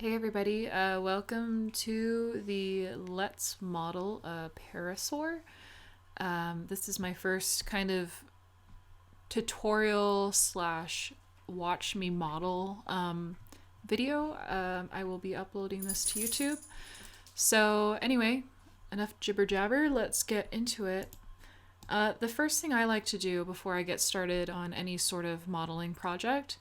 Hey everybody, welcome to the Let's Model Parasaur. This is my first kind of tutorial slash watch me model video. I will be uploading this to YouTube. So anyway, enough jibber jabber, let's get into it. The first thing I like to do before I get started on any sort of modeling project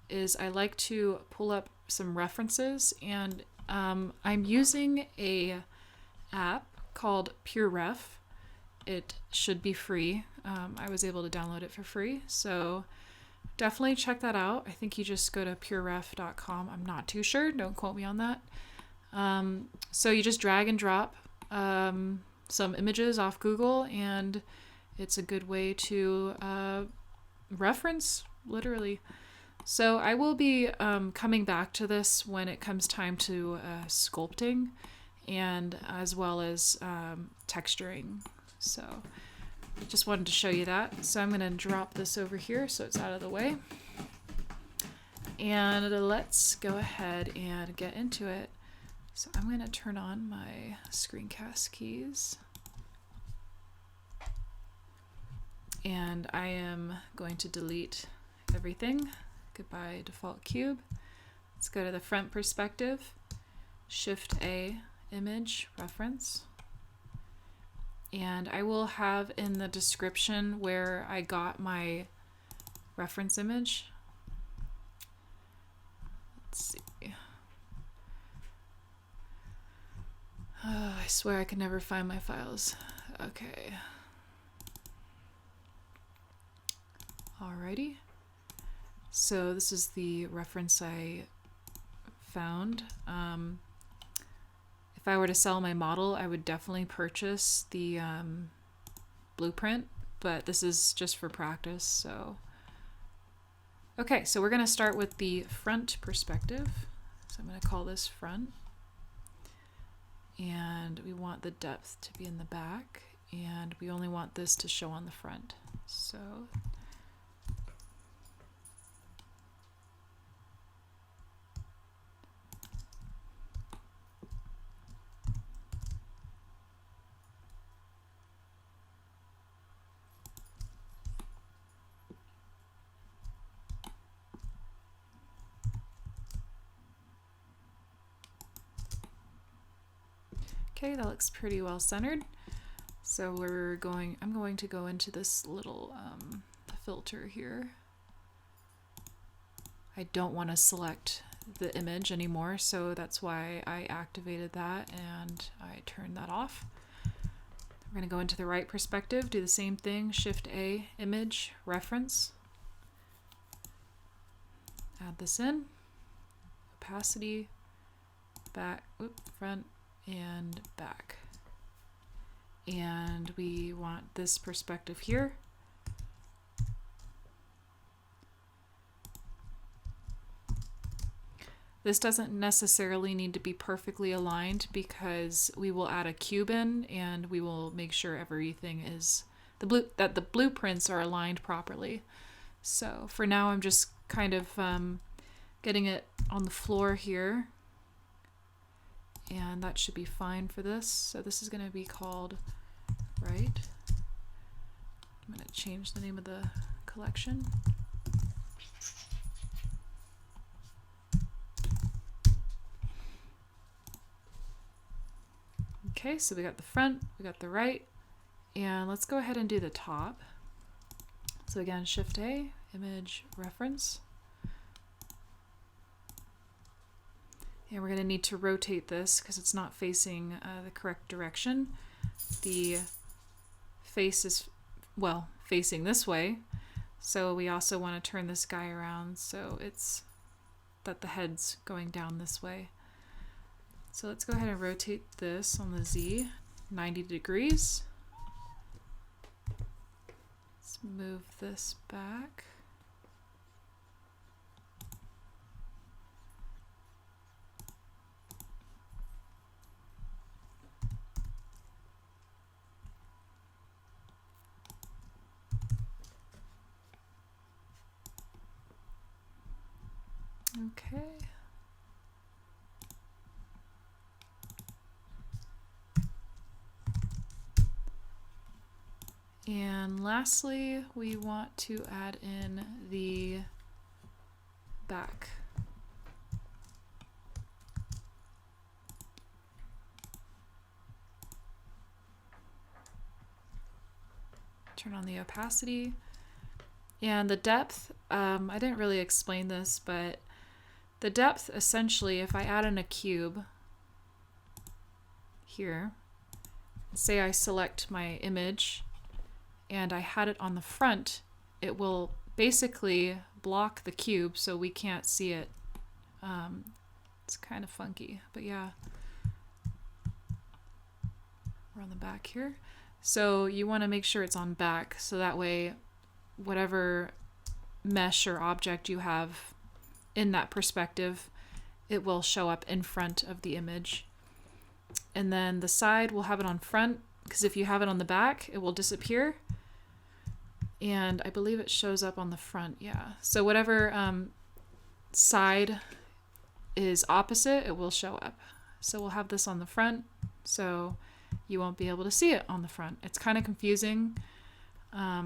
is I like to pull up some references, and I'm using a app called PureRef. It should be free. I was able to download it for free, so definitely check that out. I think you just go to pureref.com. I'm not too sure. Don't quote me on that. So you just drag and drop some images off Google, and it's a good way to reference, literally. So I will be coming back to this when it comes time to sculpting, and as well as texturing. So just wanted to show you that. So I'm going to drop this over here so it's out of the way. And let's go ahead and get into it. So I'm going to turn on my screencast keys. And I am going to delete everything. Goodbye default cube. Let's go to the front perspective. Shift A, image, reference. And I will have in the description where I got my reference image. Let's see. Oh, I swear I can never find my files. Okay. Alrighty. So this is the reference I found. If I were to sell my model, I would definitely purchase the blueprint, but this is just for practice. So, okay, so we're going to start with the front perspective. So I'm going to call this front. And we want the depth to be in the back, and we only want this to show on the front. So okay, that looks pretty well centered. So I'm going to go into this little filter here. I don't want to select the image anymore, so that's why I activated that and I turned that off. We're going to go into the right perspective, do the same thing, Shift A, image, reference. Add this in, opacity, back, front, and back. And we want this perspective here. This doesn't necessarily need to be perfectly aligned because we will add a cube in and we will make sure everything is that the blueprints are aligned properly. So for now I'm just kind of getting it on the floor here. And that should be fine for this. So this is going to be called right. I'm going to change the name of the collection. Okay, so we got the front, we got the right, and let's go ahead and do the top. So again, Shift A, image, reference. And we're going to need to rotate this because it's not facing the correct direction. The face is, well, facing this way. So we also want to turn this guy around so it's that the head's going down this way. So let's go ahead and rotate this on the Z, 90 degrees. Let's move this back. Okay. And lastly, we want to add in the back. Turn on the opacity. And the depth, I didn't really explain this, but the depth, essentially, if I add in a cube here, say I select my image and I had it on the front, it will basically block the cube so we can't see it. It's kind of funky, but yeah. We're on the back here. So you want to make sure it's on back, so that way whatever mesh or object you have in that perspective, it will show up in front of the image. And then the side, we'll have it on front, because if you have it on the back, it will disappear. And I believe it shows up on the front, yeah. So whatever side is opposite, it will show up. So we'll have this on the front, so you won't be able to see it on the front. It's kind of confusing. I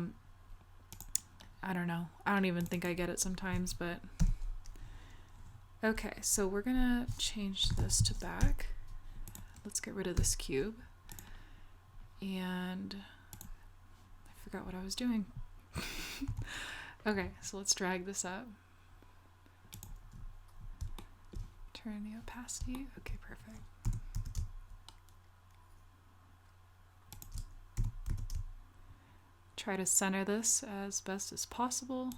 don't know. I don't even think I get it sometimes, but okay, so we're gonna change this to back. Let's get rid of this cube. And I forgot what I was doing. Okay, so let's drag this up. Turn the opacity. Okay, perfect. Try to center this as best as possible.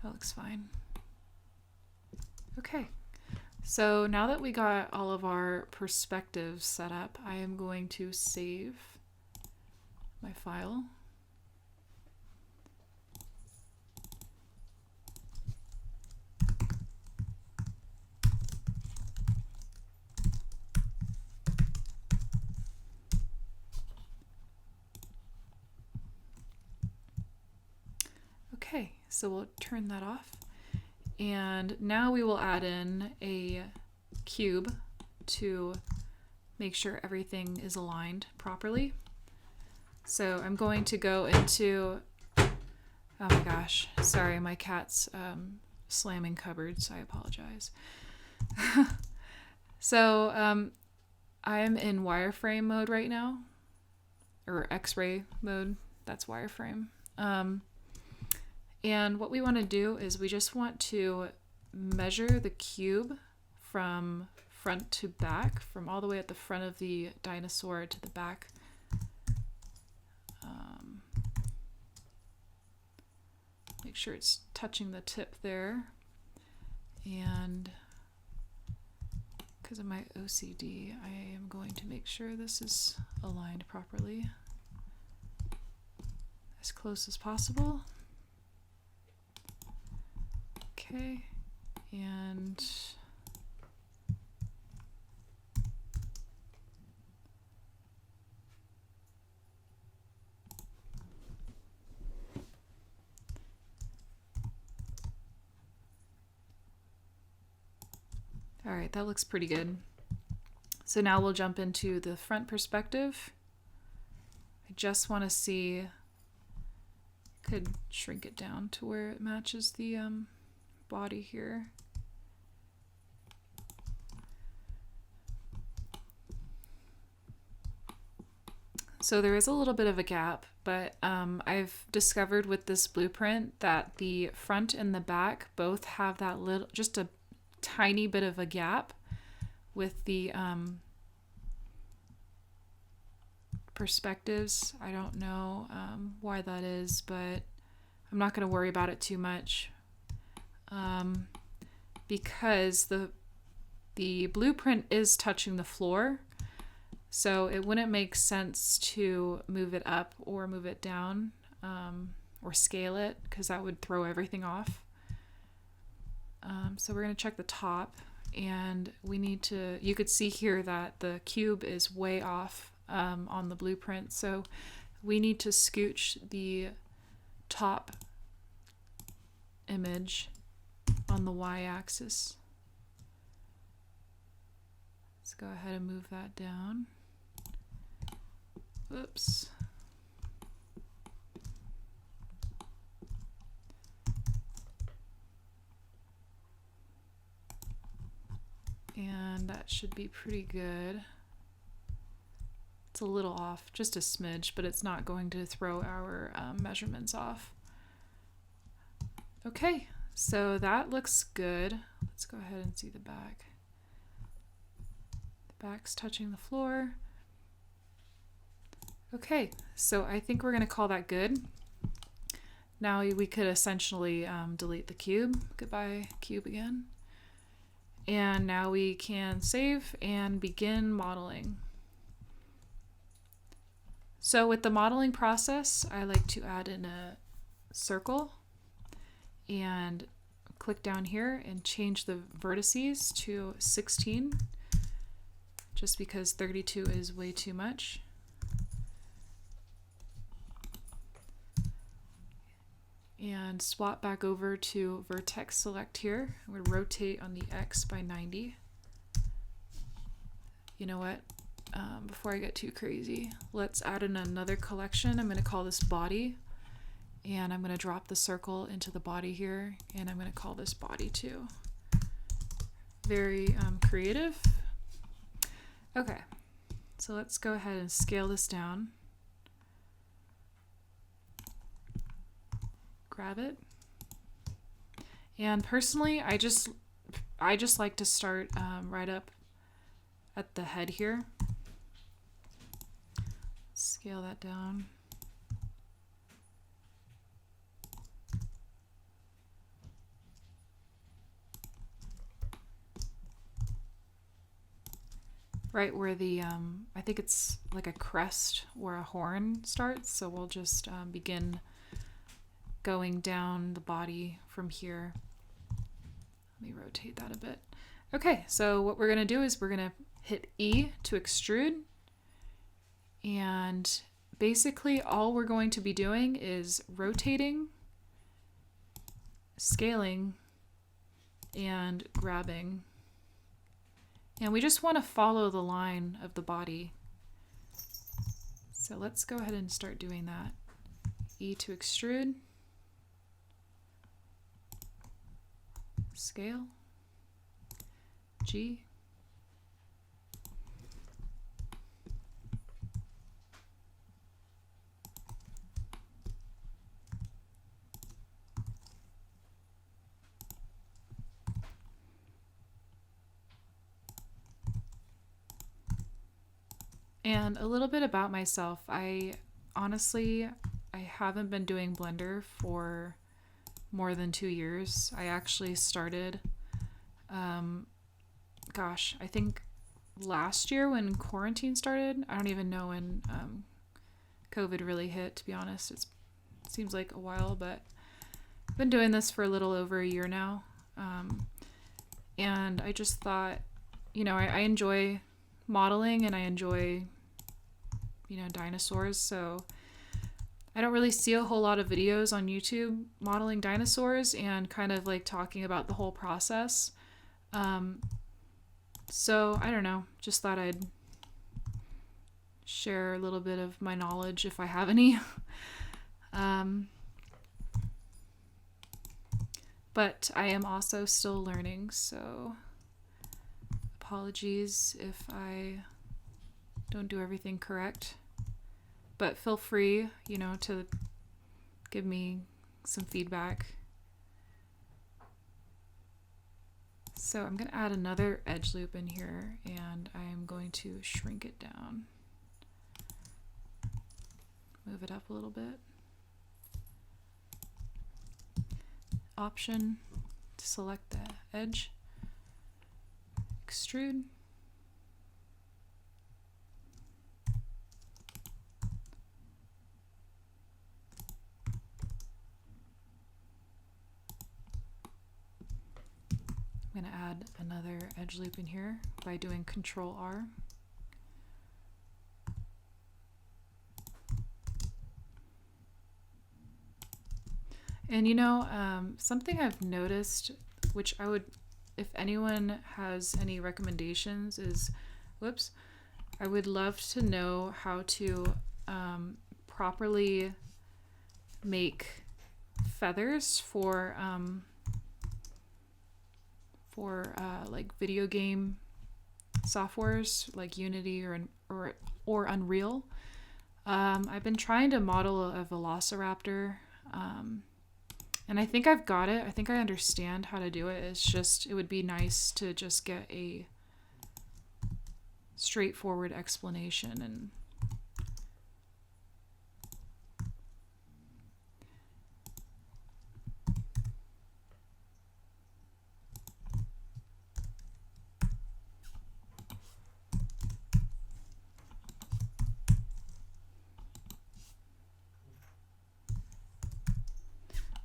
That looks fine. Okay, so now that we got all of our perspectives set up, I am going to save my file. Okay, so we'll turn that off. And now we will add in a cube to make sure everything is aligned properly. So I'm going to go into, oh my gosh, sorry, my cat's slamming cupboards, I apologize. So I am in wireframe mode right now, or X-ray mode, that's wireframe. And what we want to do is we just want to measure the cube from front to back, from all the way at the front of the dinosaur to the back. Make sure it's touching the tip there. And because of my OCD, I am going to make sure this is aligned properly, as close as possible. Okay, and all right, that looks pretty good. So now we'll jump into the front perspective. I just want to see, could shrink it down to where it matches the body here. So there is a little bit of a gap, but I've discovered with this blueprint that the front and the back both have that little, just a tiny bit of a gap with the perspectives. I don't know why that is, but I'm not going to worry about it too much. Because the blueprint is touching the floor, so it wouldn't make sense to move it up or move it down, or scale it, because that would throw everything off. So we're going to check the top, and we need to, you could see here that the cube is way off on the blueprint, so we need to scooch the top image on the y-axis. Let's go ahead and move that down. Oops. And that should be pretty good. It's a little off, just a smidge, but it's not going to throw our measurements off. Okay, so that looks good. Let's go ahead and see the back. The back's touching the floor. Okay, so I think we're going to call that good. Now we could essentially delete the cube. Goodbye, cube again. And now we can save and begin modeling. So with the modeling process, I like to add in a circle and click down here and change the vertices to 16, just because 32 is way too much. And swap back over to vertex select here. I'm going to rotate on the X by 90. You know what? Before I get too crazy, let's add in another collection. I'm going to call this body. And I'm going to drop the circle into the body here. And I'm going to call this body too. Very creative. Okay, so let's go ahead and scale this down. Grab it. And personally, I just like to start right up at the head here. Scale that down. Right where the, I think it's like a crest where a horn starts. So we'll just begin going down the body from here. Let me rotate that a bit. Okay, so what we're going to do is we're going to hit E to extrude. And basically all we're going to be doing is rotating, scaling, and grabbing. And we just want to follow the line of the body. So let's go ahead and start doing that. E to extrude. Scale, G, and a little bit about myself. I haven't been doing Blender for more than 2 years. I actually started, I think last year when quarantine started. I don't even know when COVID really hit, to be honest. It seems like a while, but I've been doing this for a little over a year now. And I just thought, I enjoy modeling and I enjoy, dinosaurs, so I don't really see a whole lot of videos on YouTube modeling dinosaurs and kind of like talking about the whole process. So I don't know, just thought I'd share a little bit of my knowledge if I have any. But I am also still learning, so apologies if I don't do everything correct. But feel free, to give me some feedback. So I'm going to add another edge loop in here, and I'm going to shrink it down. Move it up a little bit. Option to select the edge. Extrude. I'm going to add another edge loop in here by doing Control R. And something I've noticed, which I would, if anyone has any recommendations, is whoops. I would love to know how to properly make feathers for like video game softwares like Unity or Unreal. I've been trying to model a velociraptor, and I think I've got it. I think I understand how to do it. It's just, it would be nice to just get a straightforward explanation. And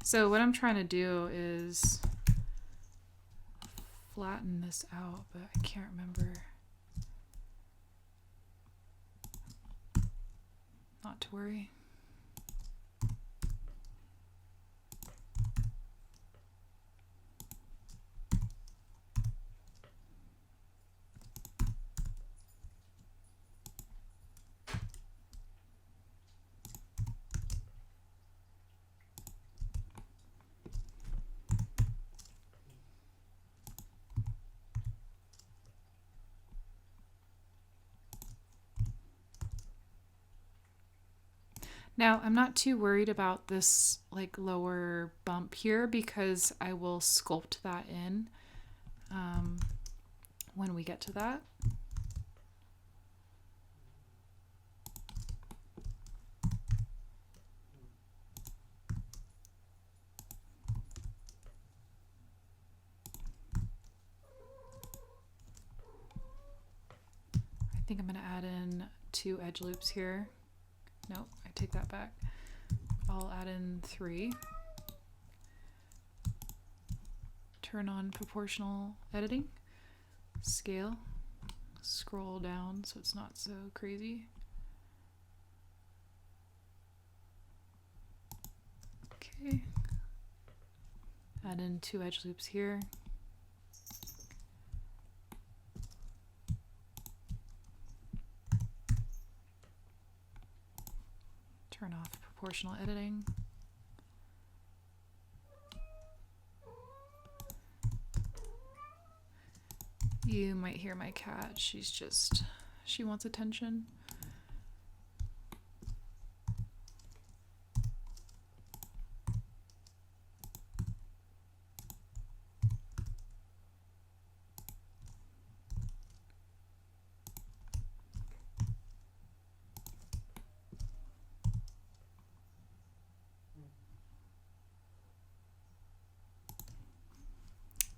so what I'm trying to do is flatten this out, but I can't remember. Not to worry. Now, I'm not too worried about this like lower bump here because I will sculpt that in when we get to that. I think I'm going to add in 2 edge loops here. Nope, I take that back. I'll add in 3. Turn on proportional editing. Scale. Scroll down so it's not so crazy. Okay. Add in 2 edge loops here. Turn off proportional editing. You might hear my cat. She wants attention.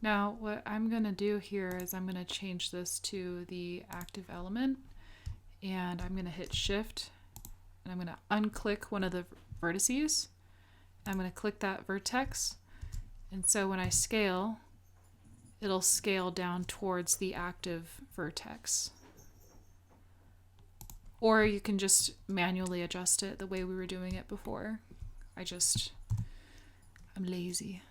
Now, what I'm going to do here is I'm going to change this to the active element, and I'm going to hit Shift, and I'm going to unclick one of the vertices. I'm going to click that vertex, and so when I scale, it'll scale down towards the active vertex. Or you can just manually adjust it the way we were doing it before. I'm lazy.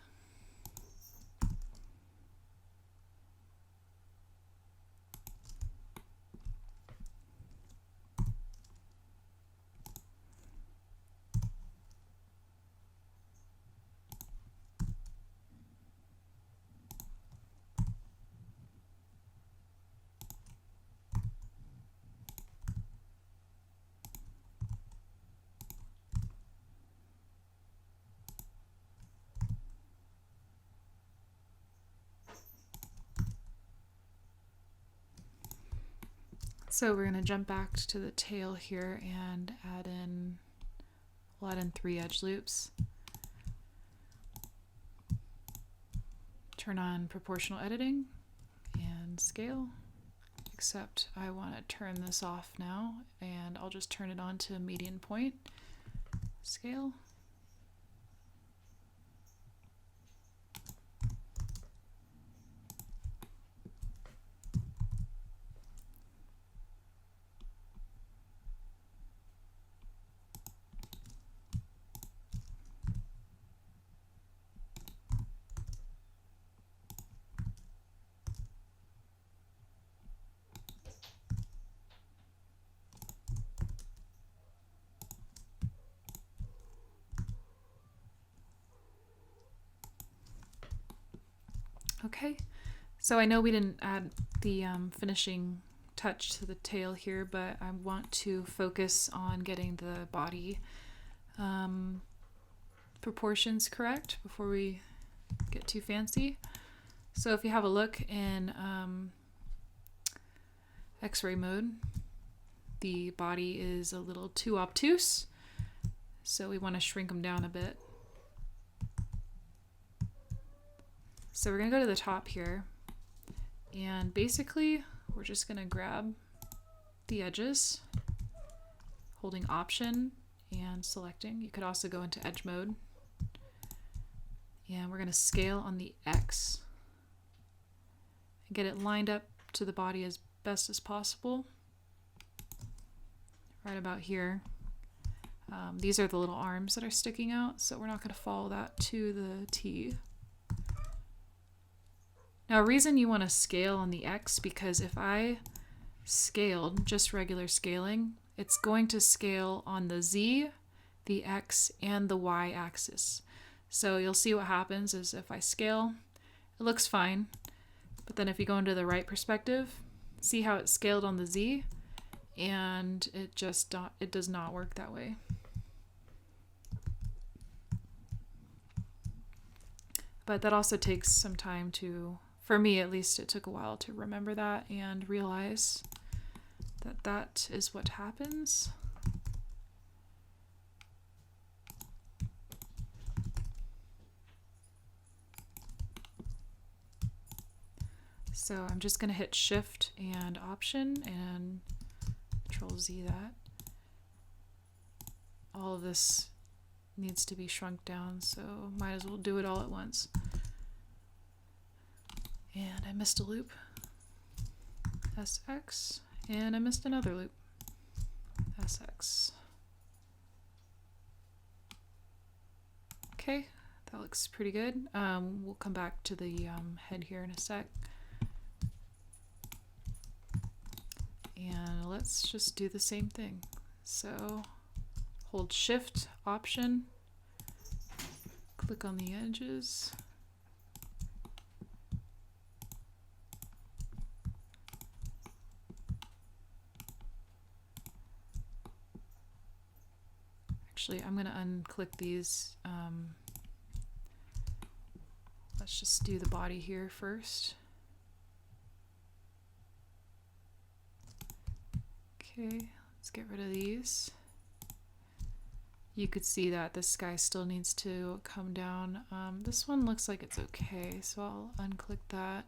So we're going to jump back to the tail here and we'll add in 3 edge loops. Turn on proportional editing and scale, except I want to turn this off now, and I'll just turn it on to median point. Scale. Okay, so I know we didn't add the finishing touch to the tail here, but I want to focus on getting the body proportions correct before we get too fancy. So if you have a look in X-ray mode, the body is a little too obtuse, so we want to shrink them down a bit. So we're going to go to the top here, and basically we're just going to grab the edges, holding Option and selecting. You could also go into edge mode, and we're going to scale on the X and get it lined up to the body as best as possible. Right about here. These are the little arms that are sticking out, so we're not going to follow that to the T. Now, a reason you want to scale on the X, because if I scaled, just regular scaling, it's going to scale on the Z, the X, and the Y axis. So you'll see what happens is if I scale, it looks fine, but then if you go into the right perspective, see how it's scaled on the Z, and it does not work that way. But that also takes some time to, for me at least, it took a while to remember that and realize that that is what happens. So I'm just going to hit Shift and Option and Control Z that. All of this needs to be shrunk down, so might as well do it all at once. And I missed a loop. SX. And I missed another loop. SX. Okay, that looks pretty good. We'll come back to the head here in a sec. And let's just do the same thing. So hold Shift, Option, click on the edges. Actually, I'm going to unclick these. Let's just do the body here first. Okay, let's get rid of these. You could see that this guy still needs to come down. This one looks like it's okay, so I'll unclick that.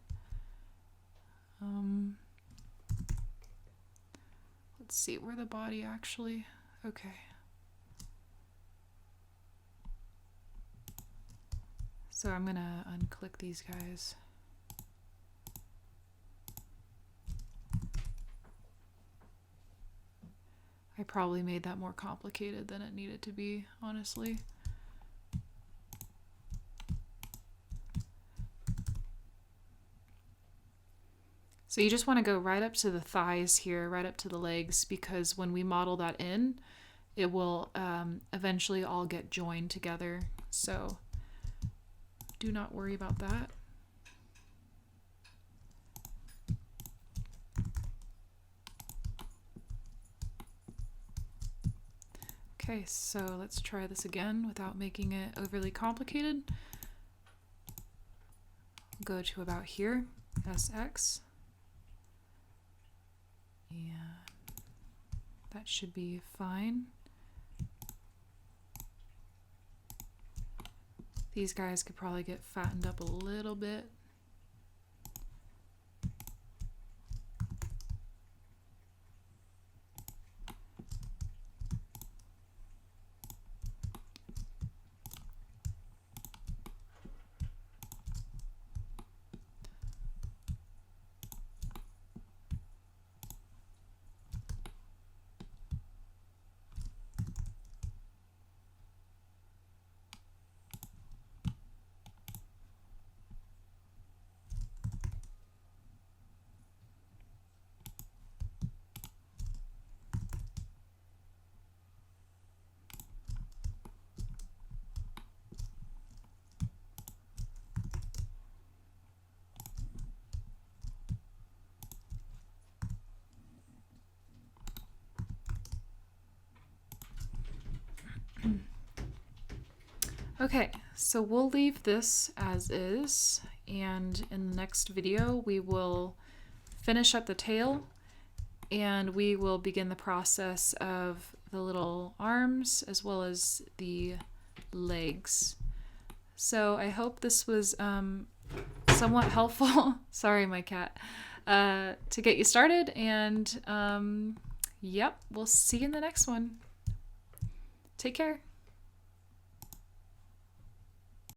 Let's see where the body actually, okay. So I'm gonna unclick these guys. I probably made that more complicated than it needed to be, honestly. So you just want to go right up to the thighs here, right up to the legs, because when we model that in, it will eventually all get joined together. So do not worry about that. Okay, so let's try this again without making it overly complicated. Go to about here, SX. And that should be fine. These guys could probably get fattened up a little bit. Okay, so we'll leave this as is, and in the next video we will finish up the tail and we will begin the process of the little arms as well as the legs. So I hope this was somewhat helpful. Sorry, my cat. To get you started, and yep, we'll see you in the next one. Take care.